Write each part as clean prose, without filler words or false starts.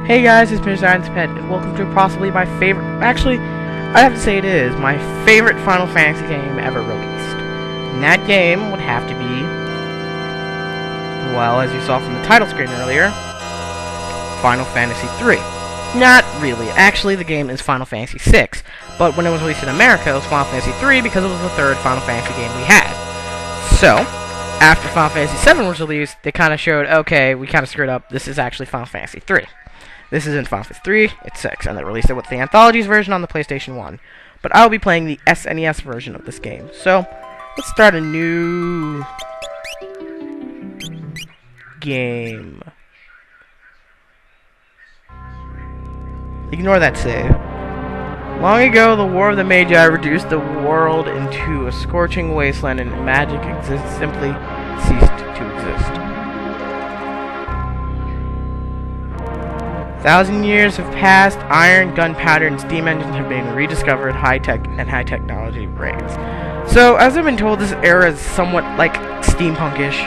Hey guys, it's MrSaturnsPet, and welcome to possibly my favorite, actually, I have to say it is, my favorite Final Fantasy game ever released. And that game would have to be, well, as you saw from the title screen earlier, Final Fantasy III. Not really, actually the game is Final Fantasy VI, but when it was released in America, it was Final Fantasy III because it was the third Final Fantasy game we had. So, after Final Fantasy VII was released, they kind of showed, okay, we kind of screwed up, this is actually Final Fantasy III. This isn't Final Fantasy III, it's 6, and they released it with the Anthologies version on the PlayStation 1. But I'll be playing the SNES version of this game. So, let's start a new game. Ignore that save. Long ago, the War of the Magi reduced the world into a scorching wasteland, and magic simply ceased to exist. 1,000 years have passed, iron, gunpowder, and steam engines have been rediscovered, high-tech and high technology reigns. So, as I've been told, this era is somewhat like steampunkish,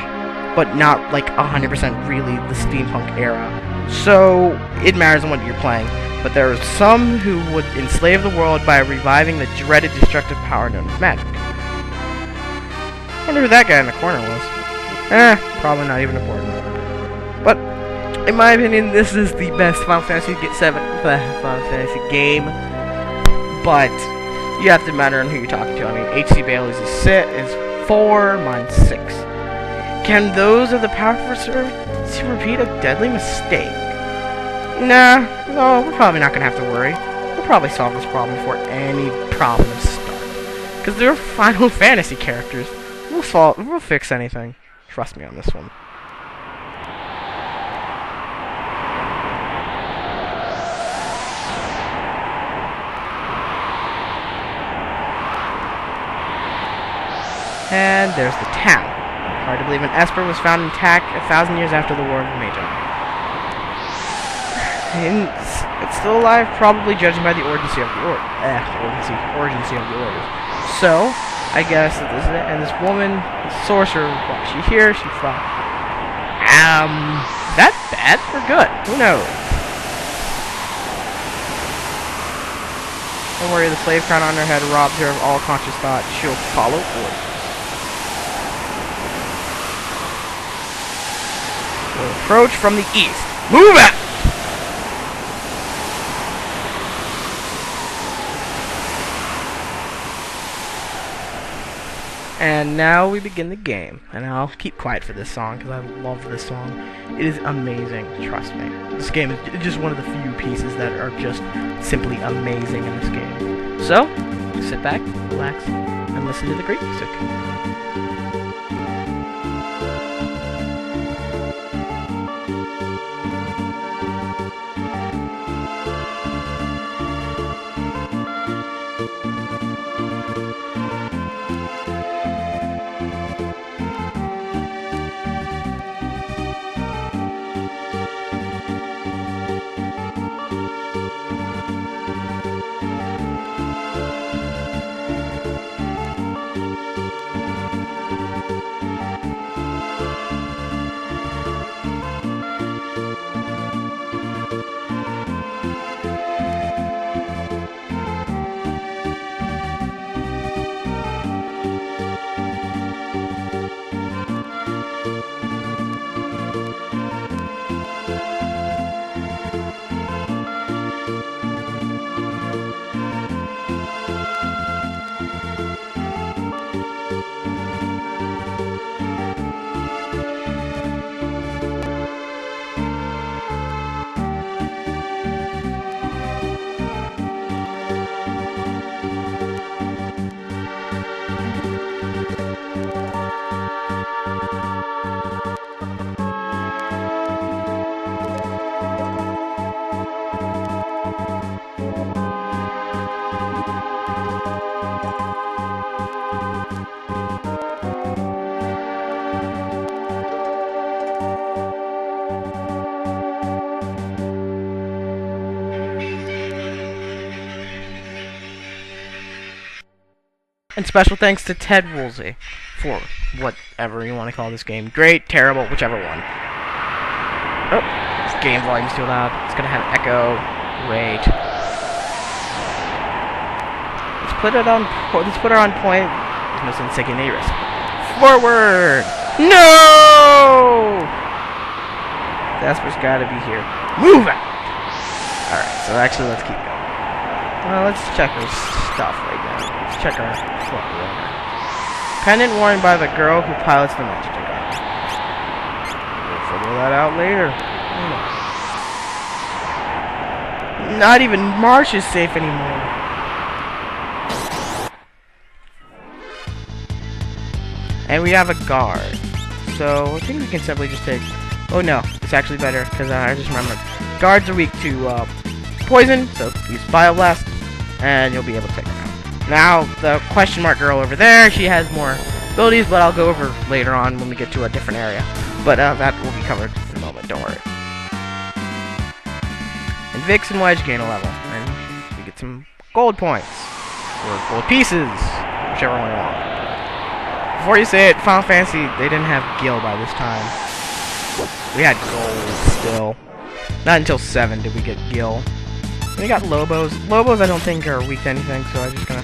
but not like 100% really the steampunk era. So, it matters on what you're playing. But there are some who would enslave the world by reviving the dreaded destructive power known as magic. I wonder who that guy in the corner was. Probably not even important. But in my opinion, this is the best Final Fantasy game. But you have to matter on who you're talking to. I mean, H.C. Bailey's is 4, mine's 6. Can those of the powerful repeat a deadly mistake? Nah, no, we're probably not going to have to worry. We'll probably solve this problem before any problems start. Because they're Final Fantasy characters. We'll fix anything. Trust me on this one. And there's the town. Hard to believe an Esper was found intact 1,000 years after the War of the Magi. It's still alive, probably judging by the urgency of the orders. So, I guess that this is it. And this woman, the sorcerer, was she here? She thought, is that bad or good? Who knows? Don't worry, the slave crown on her head robs her of all conscious thought. She'll follow orders. We'll approach from the east. Move out! And now we begin the game, and I'll keep quiet for this song because I love this song. It is amazing, trust me. This game is just one of the few pieces that are just simply amazing in this game. So, sit back, relax, and listen to the great music. And special thanks to Ted Woolsy for whatever you want to call this game. Great, terrible, whichever one. Oh. game volume's too loud. It's gonna have echo. Wait. Let's put it on. Let's put her on point. There's no sense taking any risk. Forward. No. Jasper's gotta be here. Move out. All right. So actually, let's keep going. Let's check her stuff right now. Let's check her. Pendant worn by the girl who pilots the magic gun. We'll figure that out later. Not even Marsh is safe anymore. And we have a guard. So I think we can simply just take... Oh no, it's actually better because I just remembered. Guards are weak to poison, so use Bio Blast, and you'll be able to take her out. Now, the question mark girl over there, she has more abilities, but I'll go over later on when we get to a different area. But that will be covered in a moment, don't worry. And Vix and Wedge gain a level, and we get some gold points, or gold pieces, whichever one you want. Before you say it, Final Fantasy, they didn't have Gil by this time. We had gold still. Not until 7 did we get Gil. We got Lobos. Lobos I don't think are weak to anything, so I'm just gonna...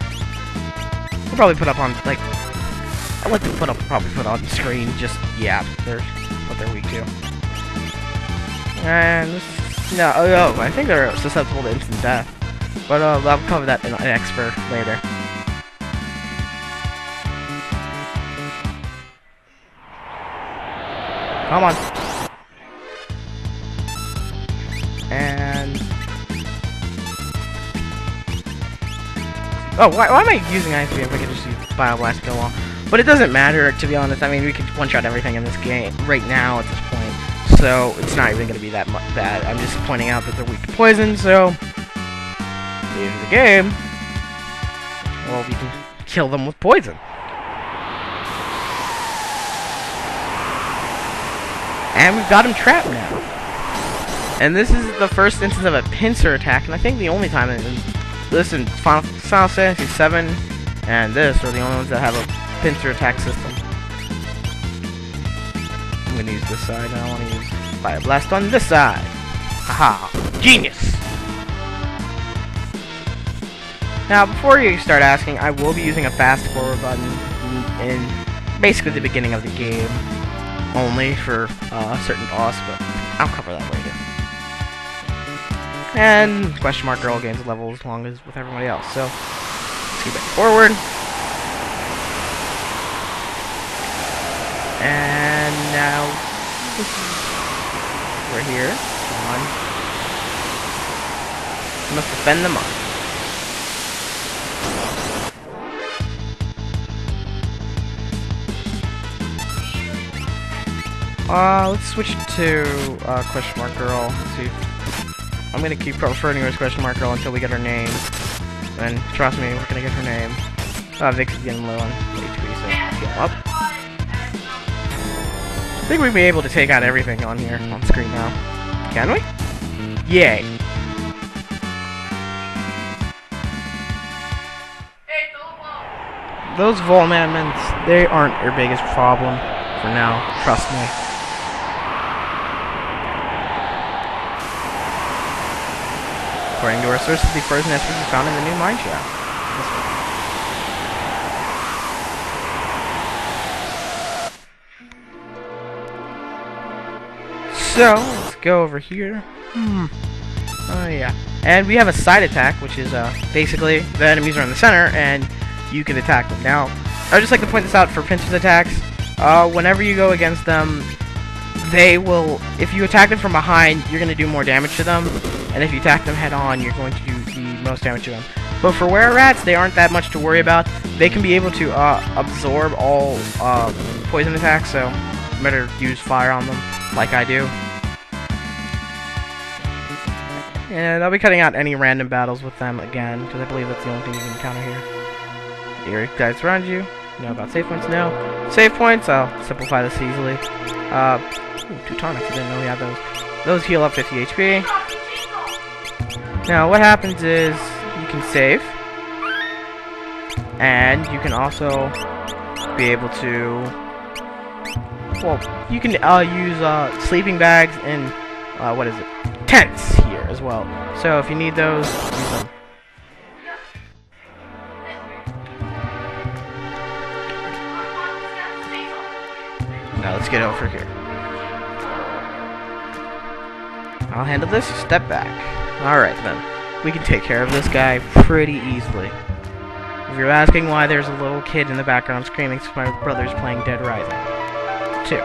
We'll probably put up on, like... I'd like to probably put on the screen, just, yeah, they're what they're weak to. And this... No, oh, I think they're susceptible to instant death. But I'll cover that in an expert later. Come on. And... Oh, why am I using Ice Beam if I could just use Bio Blast to go along? But it doesn't matter, to be honest. I mean, we could one-shot everything in this game right now at this point. So, it's not even going to be that bad. I'm just pointing out that they're weak to poison, so... At the end of the game... Well, we can kill them with poison. And we've got him trapped now. And this is the first instance of a pincer attack, and I think the only time this in Final Fantasy 7 and this are the only ones that have a pincer attack system. I'm going to use this side, and I want to use Fire Blast on this side. Haha, genius! Now, before you start asking, I will be using a fast forward button in basically the beginning of the game. Only for a certain boss, but I'll cover that later. And question mark girl gains levels as long as with everybody else. So let's keep it forward. And now we're here. Come on. We must defend the mark. Let's switch to question mark girl. Let's see. I'm gonna keep referring to her as question mark girl until we get her name. And trust me, we're gonna get her name. Vix is getting low on HP, so get up. I think we'll be able to take out everything on here on screen now. Can we? Yay! Those Volmaments, they aren't your biggest problem for now. Trust me. According to our sources, the first nest was found in the new mine shaft. So, let's go over here. Oh yeah. And we have a side attack, which is basically the enemies are in the center and you can attack them. Now, I would just like to point this out for pincer's attacks. Whenever you go against them, they will, if you attack them from behind, you're going to do more damage to them. And if you attack them head on, you're going to do the most damage to them. But for were-rats, they aren't that much to worry about. They can be able to absorb all poison attacks, so better use fire on them, like I do. And I'll be cutting out any random battles with them again, because I believe that's the only thing you can encounter here. Here, guys around you. Know about save points? No. Save points, I'll simplify this easily. Ooh, 2 tonics, I didn't know we had those. Those heal up 50 HP. Now, what happens is, you can save. And you can also be able to... Well, you can use sleeping bags and what is it? Tents here as well. So if you need those, use them. Now let's get over here. I'll handle this. Step back. Alright then. We can take care of this guy pretty easily. If you're asking why there's a little kid in the background screaming, it's my brother's playing Dead Rising 2.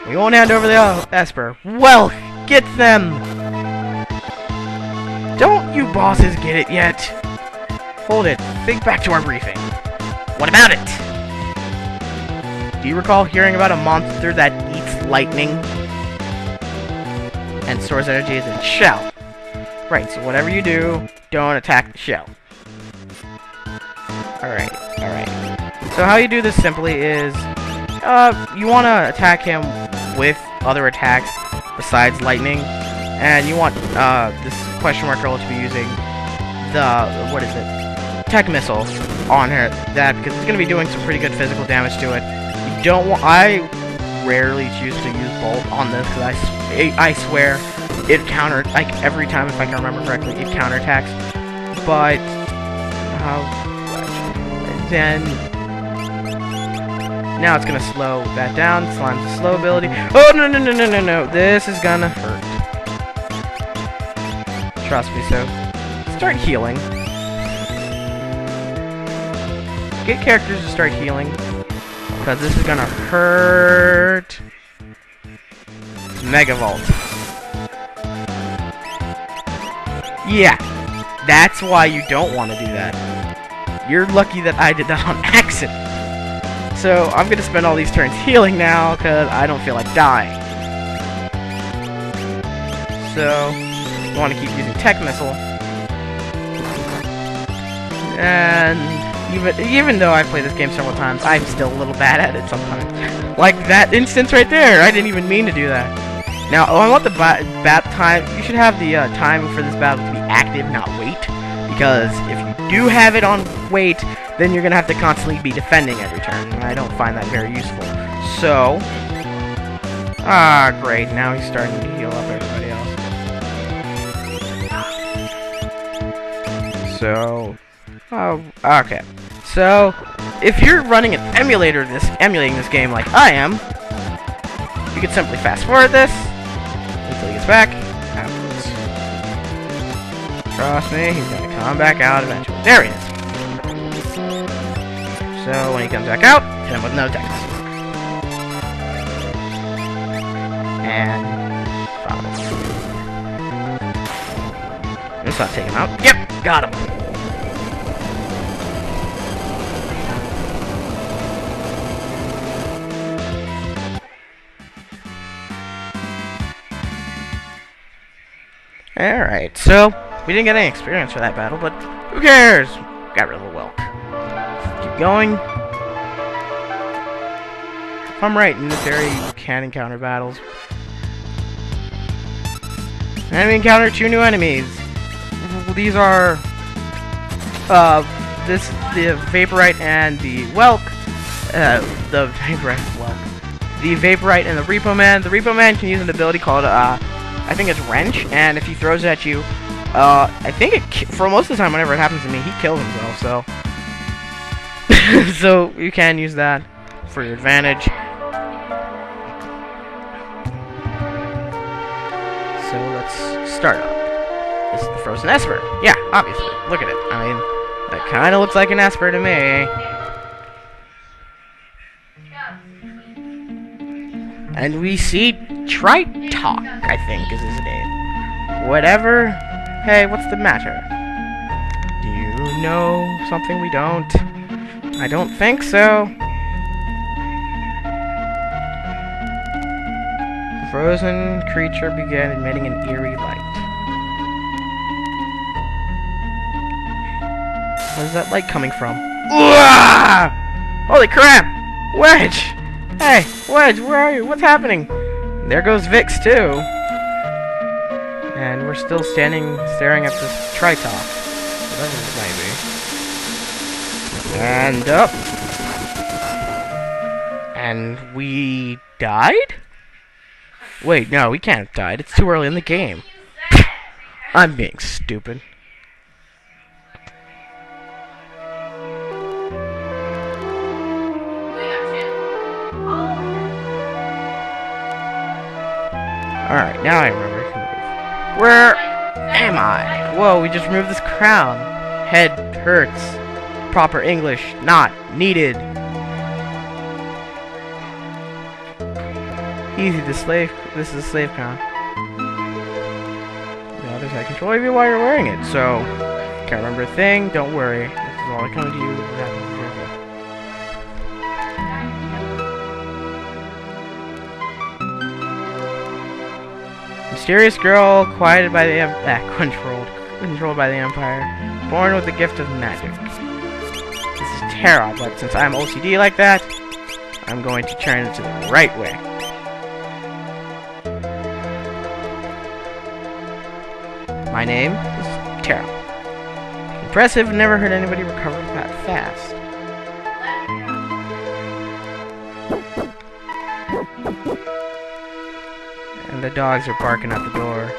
We won't hand over the Esper. Well, get them! Don't you bosses get it yet? Hold it. Think back to our briefing. What about it? Do you recall hearing about a monster that eats lightning and stores energy as a shell? Right, so whatever you do, don't attack the shell. Alright. So how you do this simply is, you want to attack him with other attacks besides lightning, and you want this question mark girl to be using the, what is it, tech missile on her, because it's going to be doing some pretty good physical damage to it. You don't want, I rarely choose to use bolt on this, because I swear it counter, like every time, if I can remember correctly, it counterattacks, but then now it's gonna slow that down. Slime's slow ability. Oh no! This is gonna hurt. Trust me. So start healing. Get characters to start healing, because this is gonna hurt. Mega Vault. Yeah, that's why you don't want to do that. You're lucky that I did that on accident. So, I'm gonna spend all these turns healing now, because I don't feel like dying. So, you want to keep using Tech Missile. And, even though I've played this game several times, I'm still a little bad at it sometimes. Like that instance right there, I didn't even mean to do that. Now, I want the bat time, you should have the time for this battle to be active, not wait. Because if you do have it on wait, then you're going to have to constantly be defending every turn, and I don't find that very useful. So, great, now he's starting to heal up everybody else. So, okay. So, if you're running an emulating this game like I am, you can simply fast forward this until he gets back. Afterwards. Trust me, he's going to come back out eventually. There he is. So when he comes back out, hit him with no attacks. And follow. Let's not take him out. Yep, got him. Alright, so we didn't get any experience for that battle, but who cares? Got rid of the Welk. Keep going. If I'm right, in this area you can encounter battles. And we encounter 2 new enemies. These are the Vaporite and the Welk. The Vaporite and the Repo Man. The Repo Man can use an ability called I think it's Wrench, and if he throws it at you, I think for most of the time, whenever it happens to me, he kills himself, so... so, you can use that for your advantage. So, let's start up. This is the Frozen Esper. Yeah, obviously. Look at it. I mean, that kind of looks like an Esper to me. And we see Tritalk, I think is his name. Whatever. Hey, what's the matter? Do you know something we don't? I don't think so. The frozen creature began emitting an eerie light. Where's that light coming from? Uah! Holy crap! Wedge! Hey, Wedge, where are you? What's happening? There goes Vix, too. And we're still staring at this Tritalk. Whatever this may be. And up. And we died? Wait, no, we can't have died. It's too early in the game. I'm being stupid. Alright, now I remember I can move. Where am I? Whoa, we just removed this crown. Head hurts. Proper English not needed. Easy, this is a slave crown. The other side control you while you're wearing it, so can't remember a thing, don't worry. This is all I come to you. Mysterious girl, quieted by the controlled by the Empire, born with the gift of magic. This is Terra, but since I'm OCD like that, I'm going to turn it to the right way. My name is Terra. Impressive, never heard anybody recover that fast. And the dogs are barking at the door.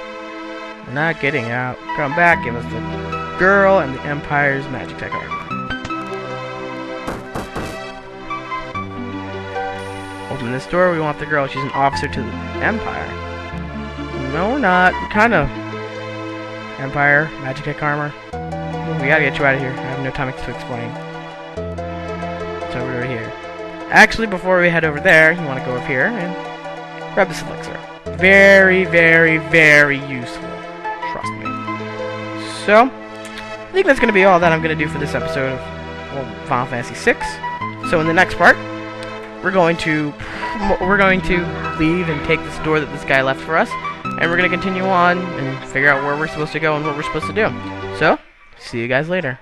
They're not getting out. Come back, give us the girl and the Empire's magic tech armor. Open this door, we want the girl. She's an officer to the Empire. No, we're not. We're kind of... Empire, magic tech armor. We gotta get you out of here. I have no time to explain. It's over here. Actually, before we head over there, you want to go up here and grab this elixir. Very, very, very useful. Trust me. So, I think that's gonna be all that I'm gonna do for this episode of Final Fantasy VI. So in the next part, we're going to leave and take this door that this guy left for us. And we're going to continue on and figure out where we're supposed to go and what we're supposed to do. So, see you guys later.